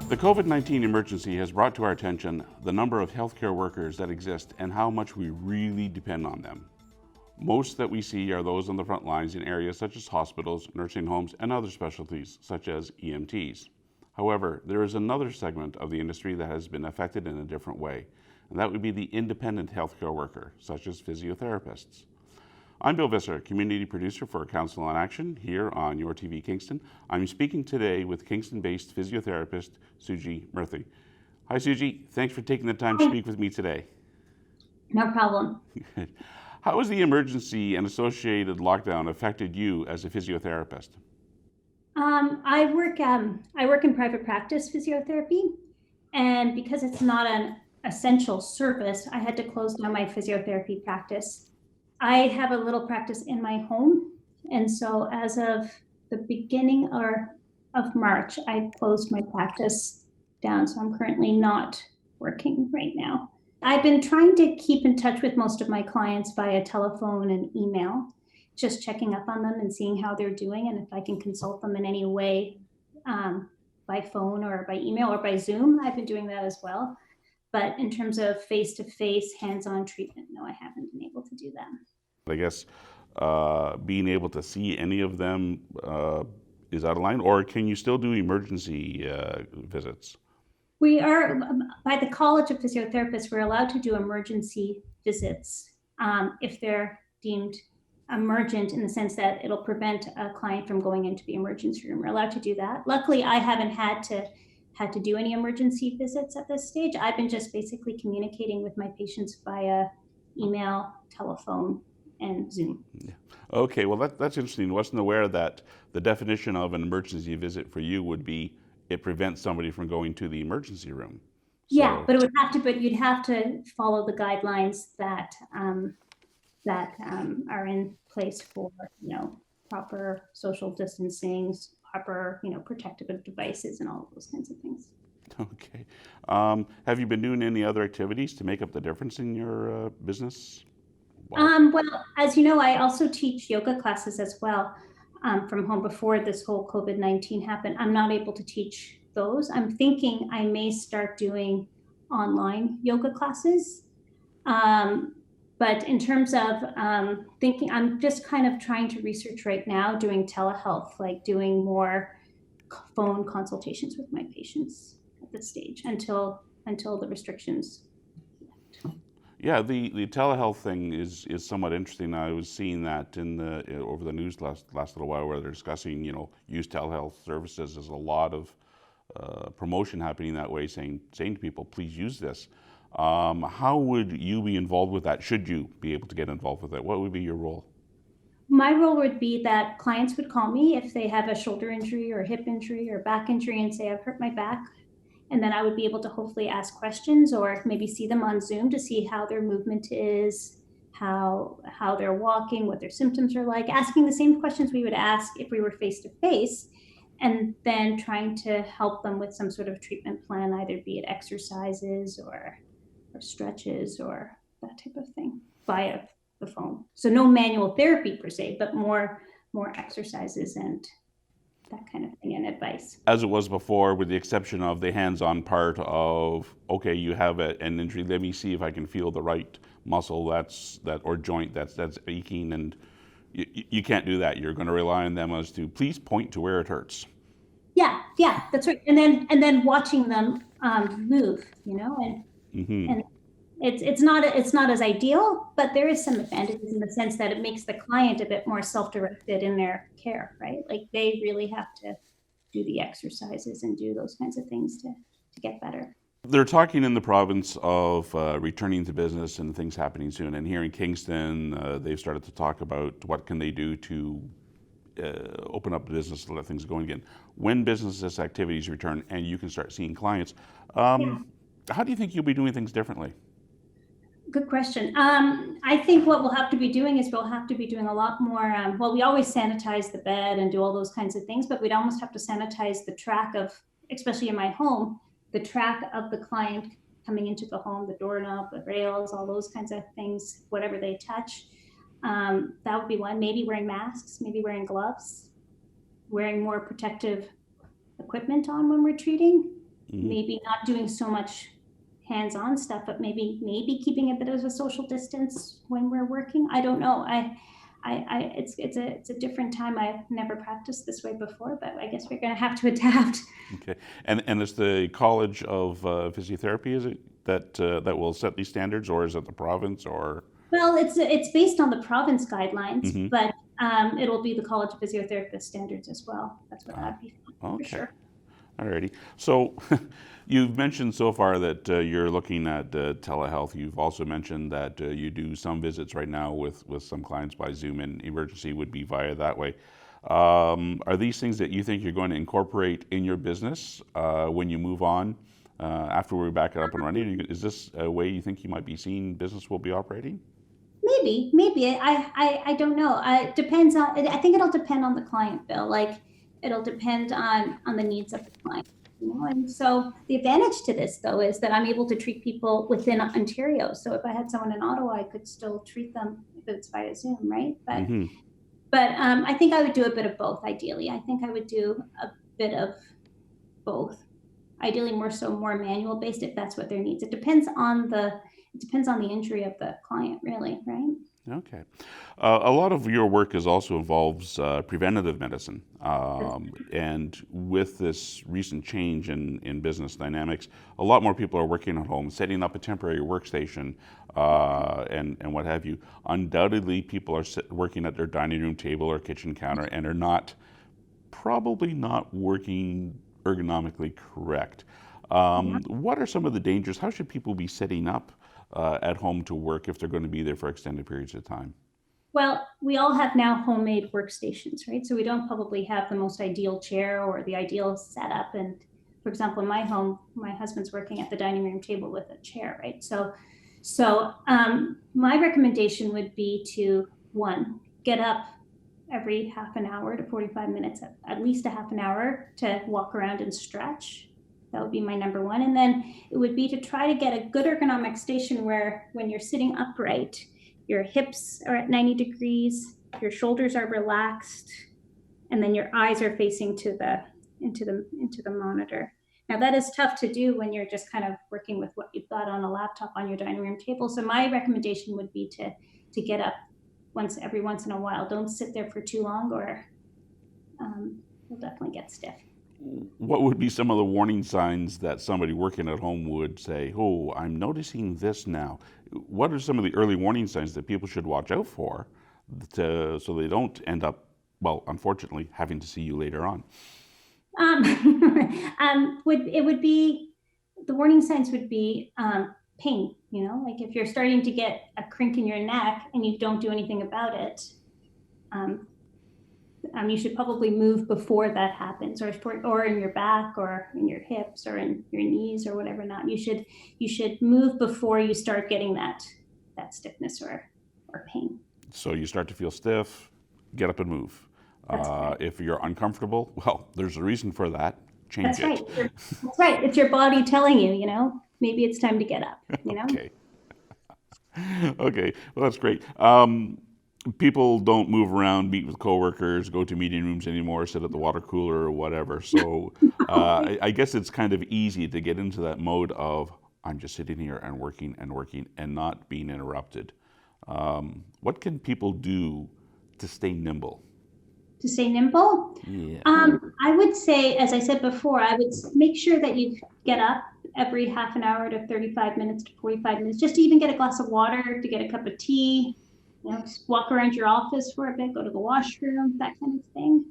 The COVID-19 emergency has brought to our attention the number of healthcare workers that exist and how much we really depend on them. Most that we see are those on the front lines in areas such as hospitals, nursing homes, and other specialties such as EMTs. However, there is another segment of the industry that has been affected in a different way, and that would be the independent healthcare worker, such as physiotherapists. I'm Bill Visser, community producer for Council on Action here on Your TV Kingston. I'm speaking today with Kingston-based physiotherapist Sujji Murthy. Hi Sujji, thanks for taking the time to speak with me today. No problem. How has the emergency and associated lockdown affected you as a physiotherapist? I work in private practice physiotherapy, and because it's not an essential service, I had to close down my physiotherapy practice. I have a little practice in my home, and so as of the beginning of March, I closed my practice down, so I'm currently not working right now. I've been trying to keep in touch with most of my clients via telephone and email, just checking up on them and seeing how they're doing, and if I can consult them in any way by phone or by email or by Zoom. I've been doing that as well. But in terms of face-to-face, hands-on treatment, no, I haven't been able to do that. I guess being able to see any of them is out of line, or can you still do emergency visits? We are, by the College of Physiotherapists, we're allowed to do emergency visits if they're deemed emergent, in the sense that it'll prevent a client from going into the emergency room. We're allowed to do that. Luckily, I haven't had to do any emergency visits at this stage. I've been just basically communicating with my patients via email, telephone, and Zoom. Yeah. Okay, well that's interesting. I wasn't aware that the definition of an emergency visit for you would be it prevents somebody from going to the emergency room. Yeah, but you'd have to follow the guidelines that are in place for, proper social distancing, proper, protective devices and all of those kinds of things. Okay. Have you been doing any other activities to make up the difference in your business? Well, as you know, I also teach yoga classes as well from home. Before this whole COVID-19 happened, I'm not able to teach those. I'm thinking I may start doing online yoga classes. But in terms of thinking, I'm just kind of trying to research right now, doing telehealth, like doing more phone consultations with my patients at this stage until the restrictions. Yeah, the telehealth thing is somewhat interesting. I was seeing that over the news last little while, where they're discussing, use telehealth services. There's a lot of promotion happening that way, saying to people, please use this. How would you be involved with that? Should you be able to get involved with it? What would be your role? My role would be that clients would call me if they have a shoulder injury or hip injury or back injury and say, I've hurt my back. And then I would be able to hopefully ask questions or maybe see them on Zoom to see how their movement is, how they're walking, what their symptoms are like, asking the same questions we would ask if we were face to face, and then trying to help them with some sort of treatment plan, either be it exercises or stretches or that type of thing via the phone. So no manual therapy per se, but more exercises and that kind of thing, and advice. As it was before, with the exception of the hands-on part of, okay, you have an injury, let me see if I can feel the right muscle or joint that's aching, and you can't do that. You're going to rely on them as to please point to where it hurts. Yeah, that's right. And then watching them move, and Mm-hmm. and it's not as ideal, but there is some advantages in the sense that it makes the client a bit more self-directed in their care, right? Like they really have to do the exercises and do those kinds of things to get better. They're talking in the province of returning to business and things happening soon. And here in Kingston, they've started to talk about what can they do to open up the business to let things go again. When business activities return and you can start seeing clients, how do you think you'll be doing things differently? Good question. I think what we'll have to be doing is we'll have to be doing a lot more. We always sanitize the bed and do all those kinds of things, but we'd almost have to sanitize the track of, especially in my home, the track of the client coming into the home, the doorknob, the rails, all those kinds of things, whatever they touch. That would be one. Maybe wearing masks, maybe wearing gloves, wearing more protective equipment on when we're treating. maybe not doing so much hands-on stuff, but maybe keeping a bit of a social distance when we're working. I don't know. It's a different time. I've never practiced this way before, but I guess we're going to have to adapt. Okay. And it's the College of Physiotherapy, is it, that will set these standards, or is it the province, or? Well, it's based on the province guidelines, Mhm. but it'll be the College of Physiotherapist standards as well. That's what that'd be for Okay. sure. Alrighty. So you've mentioned so far that you're looking at telehealth. You've also mentioned that you do some visits right now with some clients by Zoom, and emergency would be via that way. Are these things that you think you're going to incorporate in your business when you move on after we're back up and running? Is this a way you think you might be seeing business will be operating? Maybe. I don't know. It depends on. I think it'll depend on the client, Bill. Like it'll depend on the needs of the client. And so the advantage to this, though, is that I'm able to treat people within Ontario. So if I had someone in Ottawa, I could still treat them if it's via Zoom, right? But I think I would do a bit of both. Ideally, I think I would do a bit of both. Ideally, more manual based if that's what their needs. It depends on the injury of the client, really, right? Okay. A lot of your work is also involves preventative medicine. And with this recent change in business dynamics, a lot more people are working at home, setting up a temporary workstation and what have you. Undoubtedly, people are working at their dining room table or kitchen counter and are probably not working ergonomically correct. What are some of the dangers? How should people be setting up at home to work if they're going to be there for extended periods of time? Well, we all have now homemade workstations, right? So we don't probably have the most ideal chair or the ideal setup. And for example, in my home, my husband's working at the dining room table with a chair, right? So my recommendation would be to, one, get up every half an hour to 45 minutes, at least a half an hour to walk around and stretch. That would be my number one. And then it would be to try to get a good ergonomic station where when you're sitting upright, your hips are at 90 degrees, your shoulders are relaxed, and then your eyes are facing into the monitor. Now that is tough to do when you're just kind of working with what you've got on a laptop on your dining room table. So my recommendation would be to get up every once in a while. Don't sit there for too long, or you'll definitely get stiff. What would be some of the warning signs that somebody working at home would say, oh, I'm noticing this now? What are some of the early warning signs that people should watch out for so they don't end up, well, unfortunately, having to see you later on? The warning signs would be pain, like if you're starting to get a crink in your neck and you don't do anything about it, you should probably move before that happens, or in your back, or in your hips, or in your knees, or whatever. Not you should move before you start getting that stiffness or pain. So you start to feel stiff, get up and move. If you're uncomfortable, well, there's a reason for that. Change it. Right. That's right. It's your body telling you, maybe it's time to get up. Okay. Okay. Well, that's great. People don't move around, meet with coworkers, go to meeting rooms anymore, sit at the water cooler or whatever. So I guess it's kind of easy to get into that mode of I'm just sitting here and working and not being interrupted. What can people do to stay nimble? To stay nimble? Yeah. I would say, as I said before, I would make sure that you get up every half an hour to 35 minutes to 45 minutes, just to even get a glass of water, to get a cup of tea. Just walk around your office for a bit, go to the washroom, that kind of thing.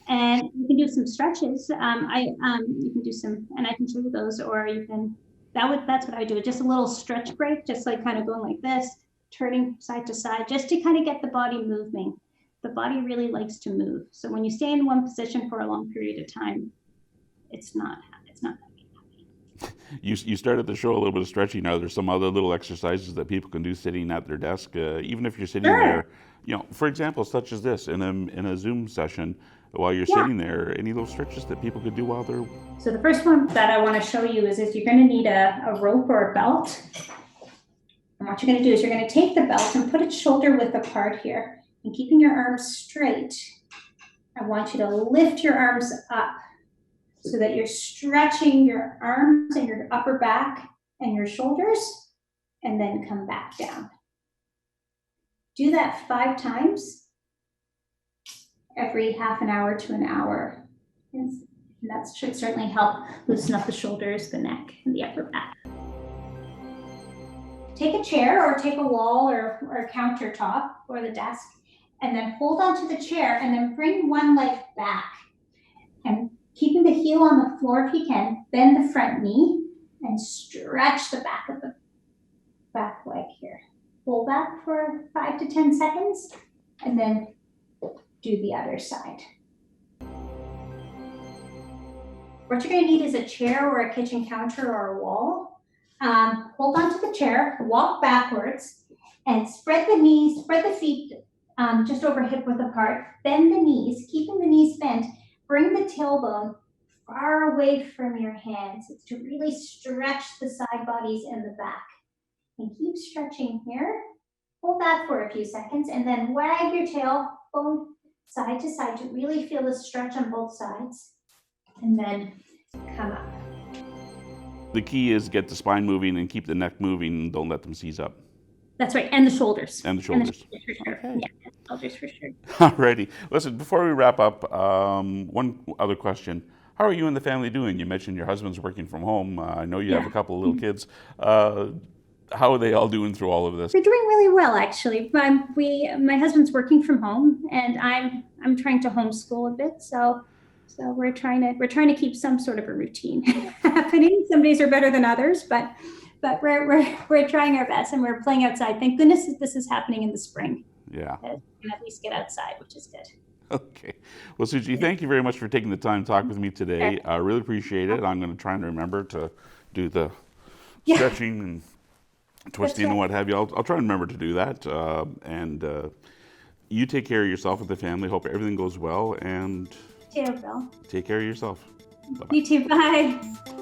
And you can do some stretches. You can do some, and I can show you those, or you can, that's what I do. Just a little stretch break, just like kind of going like this, turning side to side, just to kind of get the body moving. The body really likes to move. So when you stay in one position for a long period of time, it's not You started the show a little bit of stretching. Now there's some other little exercises that people can do sitting at their desk, even if you're sitting there. For example, such as this in a Zoom session, while you're sitting there. Any of those stretches that people could do while they're. So the first one that I want to show you is you're going to need a rope or a belt. And what you're going to do is you're going to take the belt and put it shoulder width apart here, and keeping your arms straight. I want you to lift your arms up so that you're stretching your arms and your upper back and your shoulders, and then come back down. Do that 5 times every half an hour to an hour. And that should certainly help loosen up the shoulders, the neck, and the upper back. Take a chair or take a wall or a countertop or the desk, and then hold onto the chair and then bring one leg back. And keeping the heel on the floor if you can, bend the front knee and stretch the back of the back leg here. Pull back for 5 to 10 seconds and then do the other side. What you're going to need is a chair or a kitchen counter or a wall. Hold on to the chair, walk backwards, and spread the knees, spread the feet just over hip width apart. Bend the knees, keeping the knees bent. Bring the tailbone far away from your hands. It's to really stretch the side bodies and the back. And keep stretching here. Hold that for a few seconds, and then wag your tailbone side to side to really feel the stretch on both sides. And then come up. The key is get the spine moving and keep the neck moving and don't let them seize up. That's right, and the shoulders. And the shoulders. And the shoulders for sure. Okay. Yeah, the shoulders for sure. Alrighty. Listen, before we wrap up, one other question. How are you and the family doing? You mentioned your husband's working from home. I know you have a couple of little kids. How are they all doing through all of this? They're doing really well, actually. My husband's working from home, and I'm trying to homeschool a bit. So we're trying to keep some sort of a routine happening. Some days are better than others, but we're trying our best, and we're playing outside. Thank goodness this is happening in the spring. Yeah. We can at least get outside, which is good. Okay. Well, Sujji, thank you very much for taking the time to talk with me today. I really appreciate it. I'm going to try and remember to do the stretching and twisting and what have you. I'll try and remember to do that. And you take care of yourself with the family. Hope everything goes well. And Take care, Bill. take care of yourself. Bye-bye. You too. Bye.